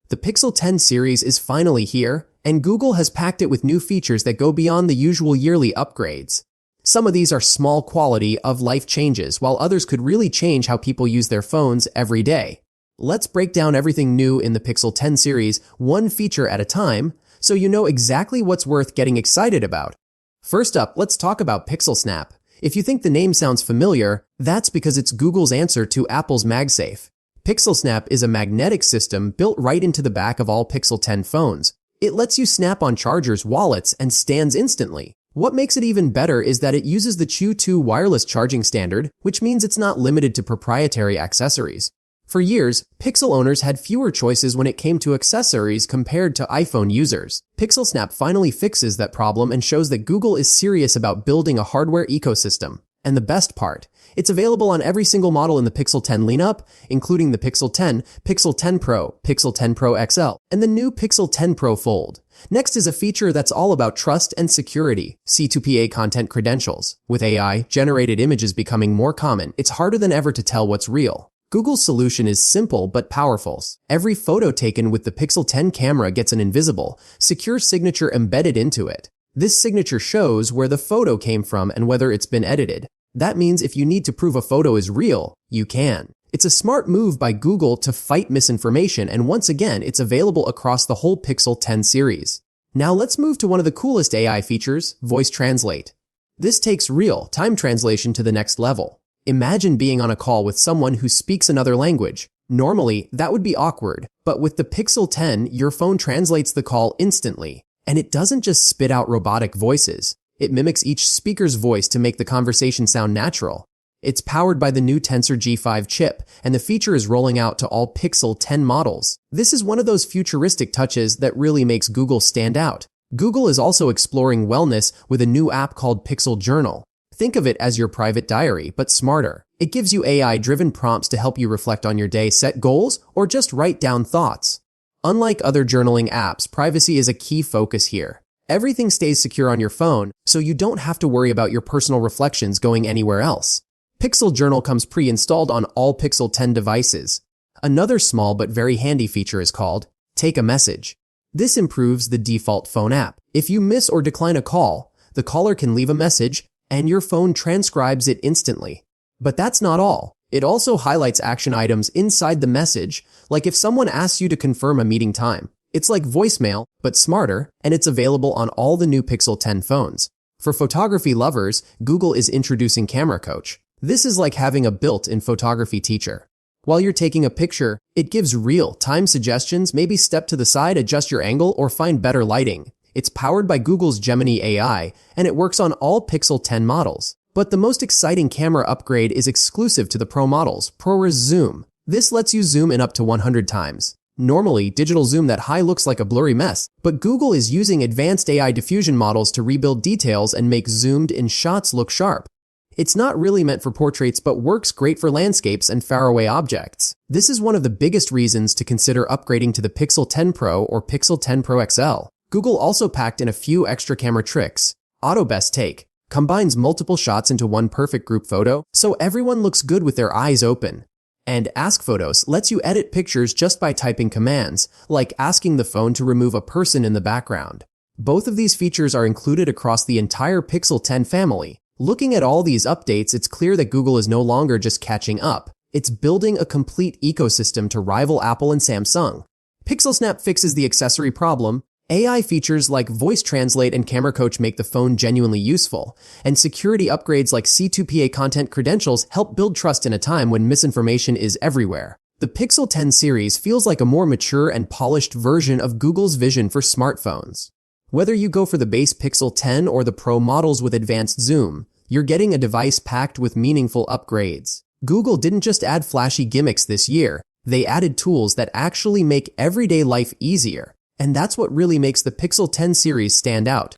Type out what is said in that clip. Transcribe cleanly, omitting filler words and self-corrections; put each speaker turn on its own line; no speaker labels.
The Pixel 10 series is finally here, and Google has packed it with new features that go beyond the usual yearly upgrades. Some of these are small quality of life changes, while others could really change how people use their phones every day. Let's break down everything new in the Pixel 10 series, one feature at a time, so you know exactly what's worth getting excited about. First up, let's talk about Pixelsnap. If you think the name sounds familiar, that's because it's Google's answer to Apple's MagSafe. Pixelsnap is a magnetic system built right into the back of all Pixel 10 phones. It lets you snap on chargers, wallets, and stands instantly. What makes it even better is that it uses the Qi 2 wireless charging standard, which means it's not limited to proprietary accessories. For years, Pixel owners had fewer choices when it came to accessories compared to iPhone users. Pixelsnap finally fixes that problem and shows that Google is serious about building a hardware ecosystem. And the best part, it's available on every single model in the Pixel 10 lineup, including the Pixel 10, Pixel 10 Pro, Pixel 10 Pro XL, and the new Pixel 10 Pro Fold. Next is a feature that's all about trust and security, C2PA content credentials. With AI-generated images becoming more common, it's harder than ever to tell what's real. Google's solution is simple but powerful. Every photo taken with the Pixel 10 camera gets an invisible, secure signature embedded into it. This signature shows where the photo came from and whether it's been edited. That means if you need to prove a photo is real, you can. It's a smart move by Google to fight misinformation, and once again, it's available across the whole Pixel 10 series. Now let's move to one of the coolest AI features, Voice Translate. This takes real-time translation to the next level. Imagine being on a call with someone who speaks another language. Normally, that would be awkward, but with the Pixel 10, your phone translates the call instantly. And it doesn't just spit out robotic voices. It mimics each speaker's voice to make the conversation sound natural. It's powered by the new Tensor G5 chip, and the feature is rolling out to all Pixel 10 models. This is one of those futuristic touches that really makes Google stand out. Google is also exploring wellness with a new app called Pixel Journal. Think of it as your private diary, but smarter. It gives you AI-driven prompts to help you reflect on your day, set goals, or just write down thoughts. Unlike other journaling apps, privacy is a key focus here. Everything stays secure on your phone, so you don't have to worry about your personal reflections going anywhere else. Pixel Journal comes pre-installed on all Pixel 10 devices. Another small but very handy feature is called Take a Message. This improves the default phone app. If you miss or decline a call, the caller can leave a message, and your phone transcribes it instantly. But that's not all. It also highlights action items inside the message, like if someone asks you to confirm a meeting time. It's like voicemail, but smarter, and it's available on all the new Pixel 10 phones. For photography lovers, Google is introducing Camera Coach. This is like having a built-in photography teacher. While you're taking a picture, it gives real-time suggestions, maybe step to the side, adjust your angle, or find better lighting. It's powered by Google's Gemini AI, and it works on all Pixel 10 models. But the most exciting camera upgrade is exclusive to the Pro models, ProRes Zoom. This lets you zoom in up to 100 times. Normally, digital zoom that high looks like a blurry mess, but Google is using advanced AI diffusion models to rebuild details and make zoomed-in shots look sharp. It's not really meant for portraits, but works great for landscapes and faraway objects. This is one of the biggest reasons to consider upgrading to the Pixel 10 Pro or Pixel 10 Pro XL. Google also packed in a few extra camera tricks. Auto Best Take combines multiple shots into one perfect group photo, so everyone looks good with their eyes open. And Ask Photos lets you edit pictures just by typing commands, like asking the phone to remove a person in the background. Both of these features are included across the entire Pixel 10 family. Looking at all these updates, it's clear that Google is no longer just catching up. It's building a complete ecosystem to rival Apple and Samsung. Pixelsnap fixes the accessory problem. AI features like Voice Translate and Camera Coach make the phone genuinely useful, and security upgrades like C2PA content credentials help build trust in a time when misinformation is everywhere. The Pixel 10 series feels like a more mature and polished version of Google's vision for smartphones. Whether you go for the base Pixel 10 or the Pro models with advanced zoom, you're getting a device packed with meaningful upgrades. Google didn't just add flashy gimmicks this year, they added tools that actually make everyday life easier. And that's what really makes the Pixel 10 series stand out.